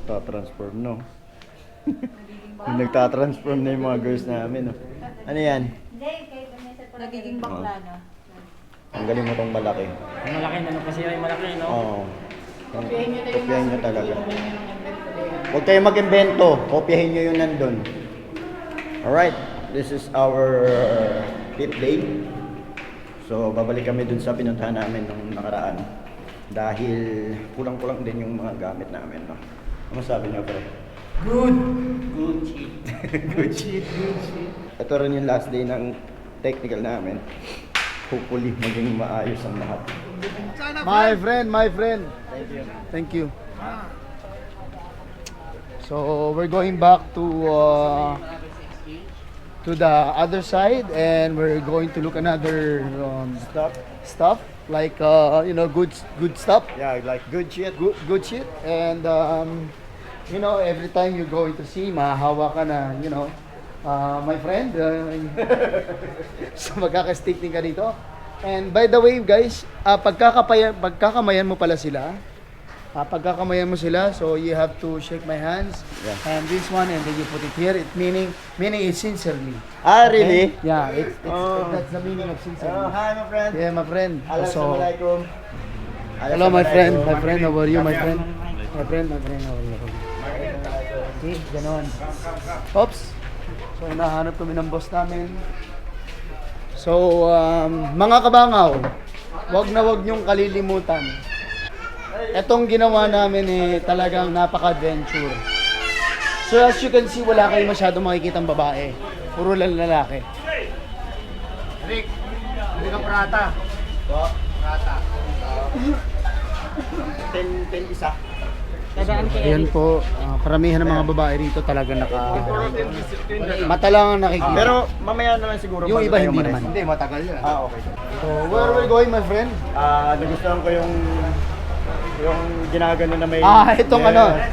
Ta-transform, no? Yung nagta-transform na yung mga girls namin, no? Ano yan? Nagiging bakla na. Ang galing mo tong malaki. Ang malaki na, kasi ay malaki, no? Oo. Kopyahin nyo talaga. Huwag kayo mag-invento. Kopyahin nyo yung nandun. Alright. This is our 5th day. So, babalik kami dun sa pinuntahan namin nung nakaraan. Dahil kulang-kulang din yung mga gamit namin, no? Ano sabi niyo, pre? Good! Good shit. Good shit, good shit. Ito rin yung last day ng technical namin. Hopefully, maging maayos ang lahat. My friend. Thank you. Thank you. So we're going back to the other side, and we're going to look another stuff like good stuff, Yeah, like good shit. good shit, and every time you're going to see, mahahawa ka na, my friend. So magkaka-stick din ka dito. And by the way, guys, pagkakamayan mo pala sila. Pagkakamayan mo sila, so you have to shake my hands. Yeah. And this one, and then you put it here. It meaning it's sincerely. Ah, really? Okay? Yeah, Oh. that's the meaning of sincerely. Oh, hi, my friend. Yeah, my friend. So, Assalamualaikum. hello, my friend. My friend, how are you, my friend? My friend, how are you? See, ganon. Oops. So, nahanap kami ng boss namin. So, mga kabangaw, wag na wag niyong kalilimutan. Etong ginawa namin talagang napaka-adventure. So, as you can see, wala kayo masyadong makikitang babae. Puro lang lalaki. Rick, hindi ka prata. Prata. 10 isa. Dadaan kay Ayan Eric. po, karamihan ng mga babae rito talaga mata lang ang nakikita. Pero mamaya naman siguro. Yung bago iba tayo hindi umalis. naman. Hindi, matagal yan. Ah, okay. So, where are we going, my friend? Nagustuhan ko yung ginagano na may... Itong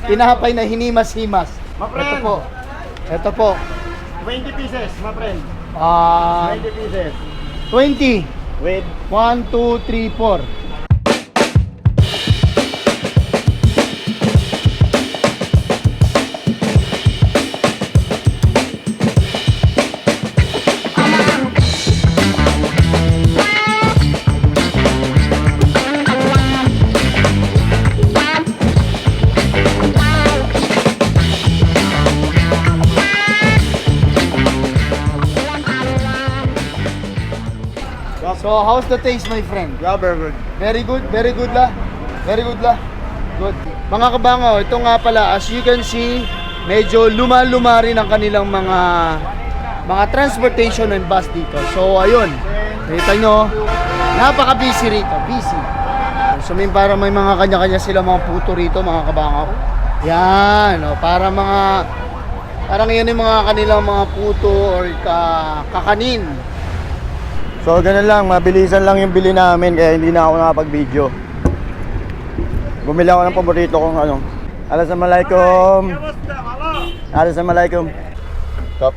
tinapay na hinimas-himas. My friend. Ito po. 20 pieces, my friend. 20 pieces. 20. With 1, 2, 3, 4. So, how's the taste, my friend? rubber good. Very good la. Very good la. Good. Mga kabangaw, ito nga pala, as you can see, medyo luma-luma rin ang kanilang mga transportation and bus dito. So, ayun. Nakita nyo, napaka-busy rito. Busy. So, para may mga kanya-kanya sila mga puto rito, mga kabangaw. Yan, parang yan yung mga kanilang mga puto or kakanin. So ganun lang, mabilisan lang yung bili namin kaya hindi na ako nakapag-video. Bumili ako ng paborito kong Assalamualaikum. Assalamualaikum. Stop.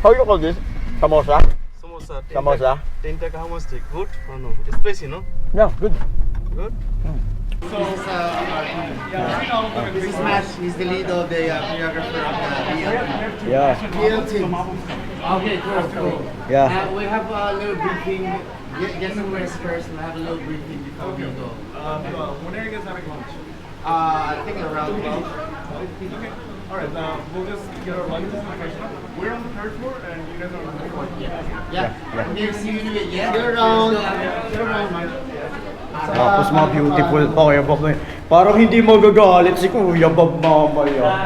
How you call this? Samosa? Samosa. Samosa? 10 taka how much take? Good or no? Spicy, no? Yeah, good. Good? This is Matt. He's the lead of the choreographer of the Yeah. team. Okay, cool. Yeah. We have a little briefing. Get some rest first. We have a little briefing before we go. When are you guys having lunch? I think around 12. Okay. Alright, we'll just get our lunches first. We're on the 3rd floor and you guys are on the 4th floor. Yeah. Okay, see you in a bit. Yeah. Get around. Mike. Tapos mga beautiful pa Kuya Bob. Parang hindi magagalit si Kuya Bob mamaya.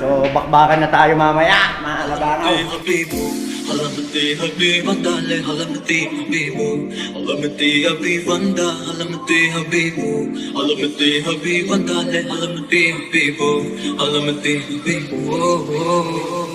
So bakbakan na tayo mamaya, mga labangaw. Halamati Habiba dale halamati Habibu Halamati Habibanda halamati Habibu Halamati Habibanda dale halamati Habibu Halamati Habibu oh, oh, oh.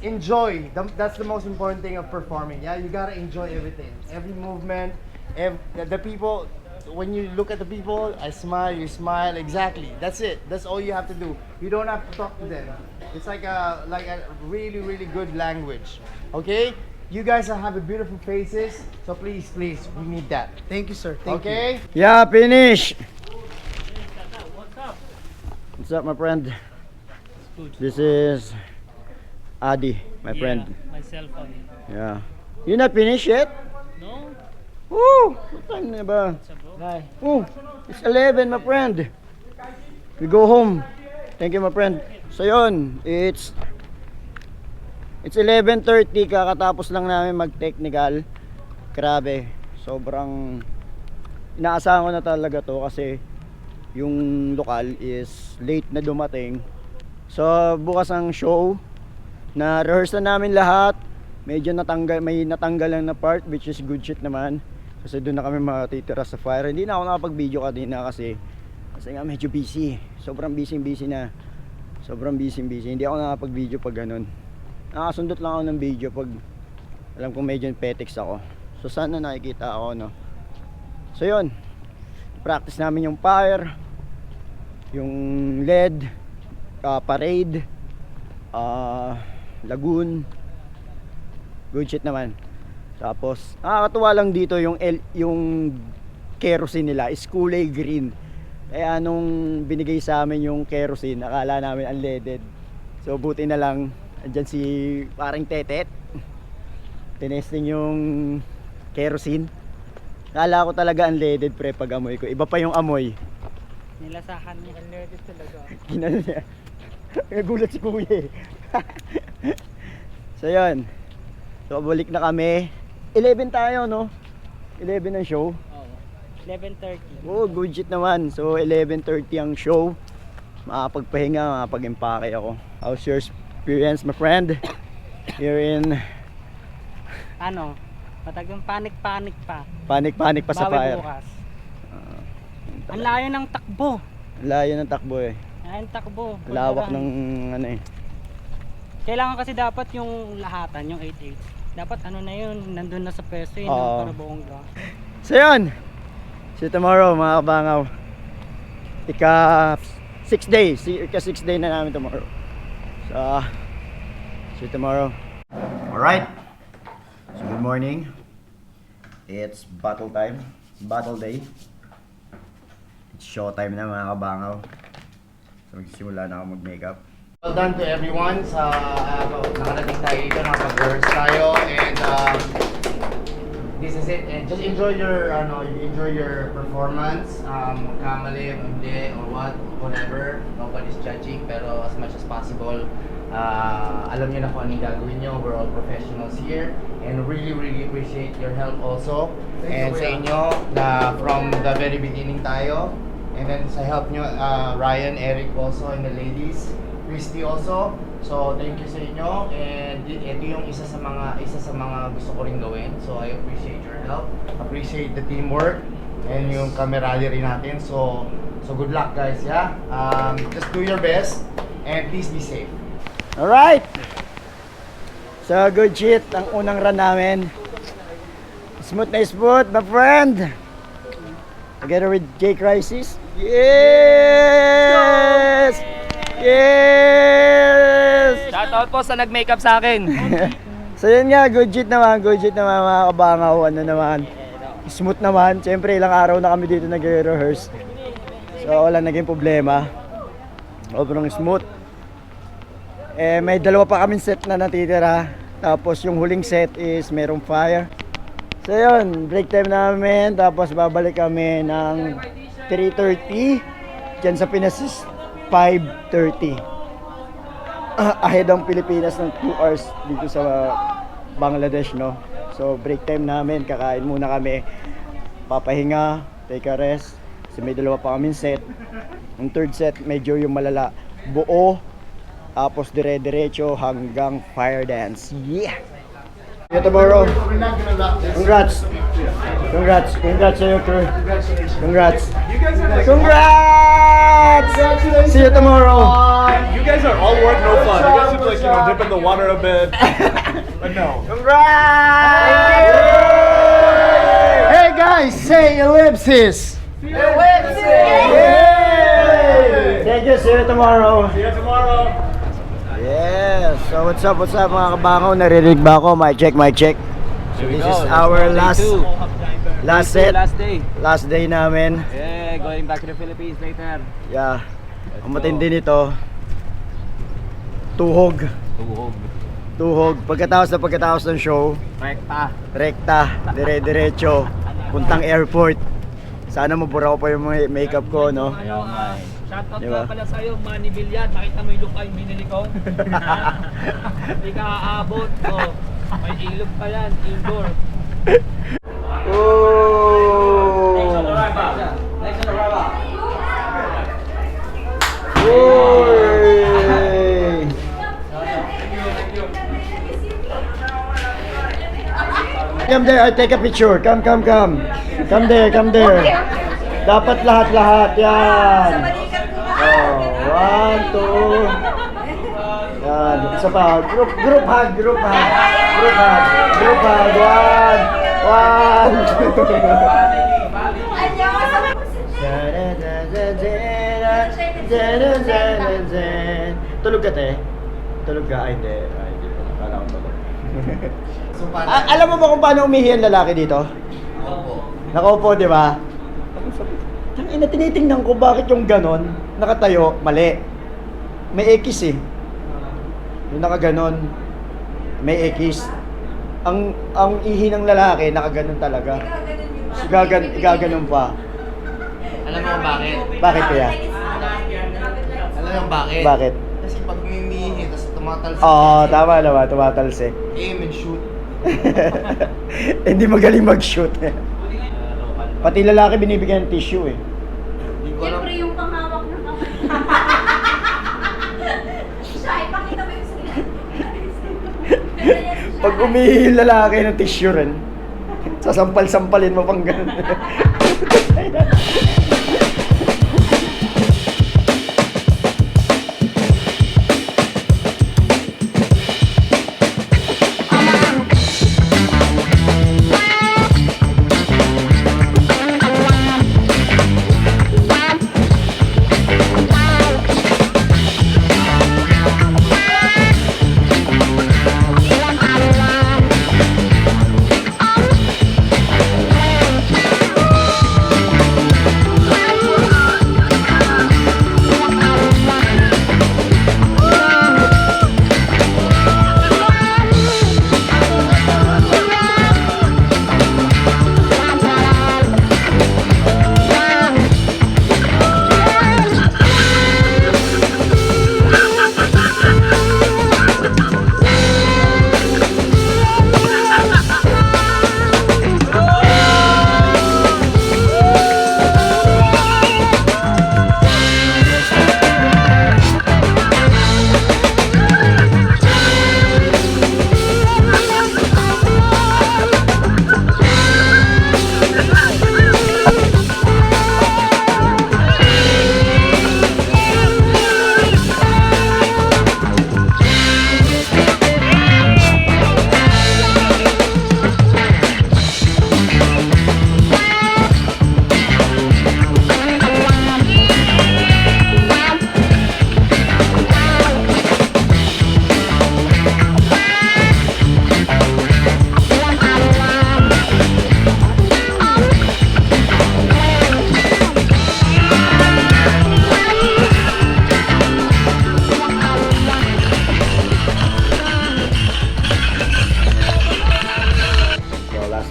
enjoy. That's the most important thing of performing. Yeah, you gotta enjoy everything, every movement, the people. When you look at the people, I smile, you smile. Exactly. That's it. That's all you have to do. You don't have to talk to them. It's like a really really good language. Okay. You guys have beautiful faces, so please, we need that. Thank you, sir. Thank you. Yeah, finish. What's up, my friend? This is Adi, my friend. Myself, Yeah. You not finished yet? No? Woo! What time na ba? Bye. Oh, it's 11, my friend. We go home. Thank you, my friend. So yun, it's 11:30, kakatapos lang namin mag-technical. Grabe, sobrang inaasahan ko na talaga to kasi yung lokal is late na dumating. So bukas ang show, na rehearse na namin lahat. Medyo may natanggal lang na part, which is good shit naman. Kasi doon na kami matitira sa fire. Hindi na ako nakapag-video kanina kasi nga medyo busy. Sobrang busy na. Sobrang busy. Hindi ako nakapag-video pag ganun. Nakasundot lang ako ng video pag alam kong medyo petics ako. So sana nakikita ako, no. So yun, practice namin yung fire, yung LED, parade, lagoon. Good shit naman. Tapos nakakatuwa lang dito yung kerosene nila is kulay green. Kaya nung binigay sa amin yung kerosene, akala namin unleaded. So buti na lang andyan si paring Tetet. Tinesting yung kerosene. Akala ko talaga unleaded pre pag amoy ko. Iba pa yung amoy. Nilasahan niya. Unleaded talaga. Ginano niya. Nagulat si kuya eh. So yun. So balik na kami. 11 tayo, no? 11 ang show. Oo. 11:30. Oh, good shit naman. So 11:30 ang show. Makapagpahinga, makapag-impake ako. How's your experience, my friend? Here in Ano? Matagang panic pa. Panic pa sa Bawi fire. bukas. Ang layo ng takbo. Layo ng takbo eh. Ang takbo. Lawak ng ano eh. Kailangan kasi dapat yung lahatan, yung 8/8. Dapat ano na yun, nandun na sa pwesto yun, Oo. para bongga. So yun. See you tomorrow mga kabangaw. Ika 6 days. Ika 6 day na namin tomorrow. So see you tomorrow. Alright. So good morning. It's battle time. Battle day. It's show time na mga kabangaw. So magsisimula na ako mag-makeup. Well done to everyone sa nakarating tayo dito, nakapag-rehearse tayo, and this is it. And just enjoy your performance. Kamali, hindi, or whatever. Nobody's judging, pero as much as possible, alam niyo na kung anong gagawin niyo. We're all professionals here, and really appreciate your help also. And sa inyo, na from the very beginning tayo, and then sa help niyo, Ryan, Eric also, and the ladies. Christy also. So thank you sa inyo, and ito yung isa sa mga gusto ko ring gawin. So I appreciate your help, appreciate the teamwork and yung camaraderie natin. So good luck guys, yeah. Just do your best and please be safe. Alright. So good shit ang unang run namin. Smooth na smooth, my friend. Together with J Crisis. Yes! Yes! Shoutout po sa nag-makeup sa akin. So yun nga, good shit naman mga kabangaw. Ano naman, smooth naman. Siyempre ilang araw na kami dito nag-rehearse. So wala naging problema. Sobrang smooth. Eh may dalawa pa kaming set na natitira. Tapos yung huling set is merong fire. So yun, break time namin. Tapos babalik kami ng 3:30. Diyan sa Pinas is 5:30. Ahead ang Pilipinas ng 2 hours dito sa Bangladesh, no? So break time namin, kakain muna kami, papahinga, take a rest. Kasi may dalawa pa kaming set. Yung third set medyo yung malala, buo, tapos dire-diretso hanggang fire dance. Yeah! See you tomorrow. We're not gonna lock this. Congrats. Congrats. Congrats sa'yo, crew. Congrats. You guys are like, Congrats! See you tomorrow. you guys are all work, no fun. You guys should like, dip in the water a bit. But no. Congrats! Hey guys, say ellipsis. Yay! Thank you. See you tomorrow. See you tomorrow. Yes. So what's up mga kabangaw? Narinig ba ako? Mic check, mic check. So this is our last set. Last day namin. Yeah, going back to the Philippines later. Yeah. Ang matindi nito. Tuhog. Tuhog. Pagkatapos ng show, rekta, dire-diretso, puntang airport. Sana mabura ko pa yung mga makeup ko, no? Shoutout Diba? nga pala sa'yo, Manny Villar. Nakita mo yung look ay binili ko? Hindi ka aabot. Oh, may ilog pa yan, indoor. Oh! Oy! Come there, I'll take a picture. Come. Come there. Dapat lahat. Yan. Oh, 1, 2. Yan. Isa pa. Group hug. Tulog ka, te? Tulog ka? Ay, hindi. Akala ko tulog. Alam mo ba kung paano umihi ang lalaki dito? Nakaupo, di ba? Tangina, tinitingnan ko bakit yung ganon, nakatayo, mali. May X eh. Yung nakaganon, may X. Ang ihi ng lalaki, nakaganon talaga. Igaganon pa. Alam mo kung bakit? Bakit kaya? Alam mo bakit? Bakit? Kasi pag mimihi, tapos tumatalsik. Oo, tama naman, tumatalsik. Aim and shoot. Hindi magaling mag-shoot. Pati lalaki binibigyan ng tissue eh. Hindi ko alam. Siyempre yung panghawak ng kamay. Siya, ipakita mo yung sarili. Pag umihi yung lalaki ng tissue rin, sasampal-sampalin mo pang ganun.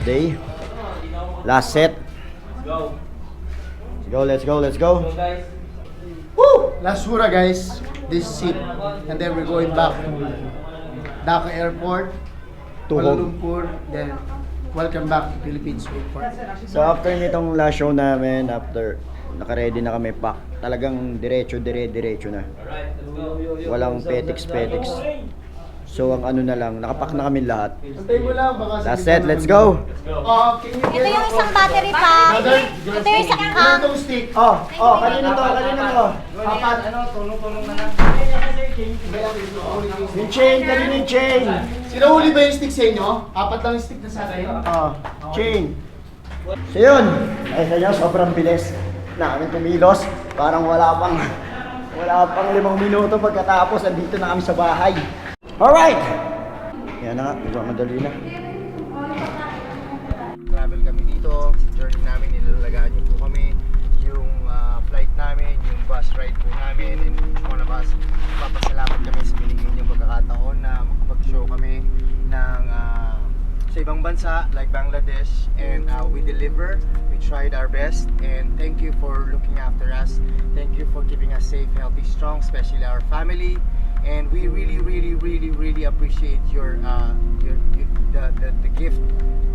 Day. Last set. Let's go. Woo! Last hura guys. This is it. And then we're going back to Dhaka Airport, Kuala Tuhog. Lumpur, then welcome back to Philippines Airport. So after nitong last show namin, after naka-ready na kami pack, talagang diretso na. Walang petiks. So ang ano na lang, nakapack na kami lahat. Antay mo lang, baka That's it, let's go! Can you Ito yung isang battery pack. Ito yung isang Itong stick. Kanino to? Apat. Ano, tulong-tulong na lang. Yung chain, kanino yung chain? Sinahuli ba yung stick sa inyo? Apat lang yung stick na sa akin. Chain. So yun, ay sa inyo, sobrang bilis namin kumilos. Parang wala pang 5 minuto pagkatapos, andito na kami sa bahay. Alright! Yan na nga, madali na. Travel kami dito, sa journey namin, nilalagaan niyo po kami. Yung flight namin, yung bus ride po namin, and each one of us, papasalamat kami sa binigay niyong pagkakataon na makapag-show kami ng sa ibang bansa like Bangladesh, and we deliver, we tried our best, and thank you for looking after us, thank you for keeping us safe, healthy, strong, especially our family, and we really appreciate your the gift,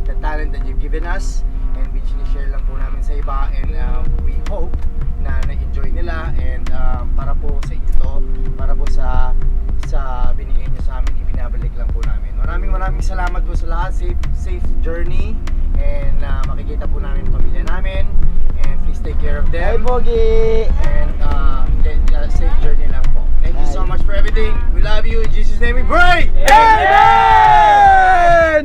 the talent that you've given us, and we sinishare lang po namin sa iba, and we hope na na-enjoy nila, and para po sa inyo to, para po sa binigay niyo sa amin, ibinabalik lang po namin. Maraming salamat po sa lahat. Safe journey, and makikita po namin ang pamilya namin, and please take care of Hey, them, Pogi! and safe journey lang po. Thank you so much for everything. We love you. In Jesus' name we pray. Amen!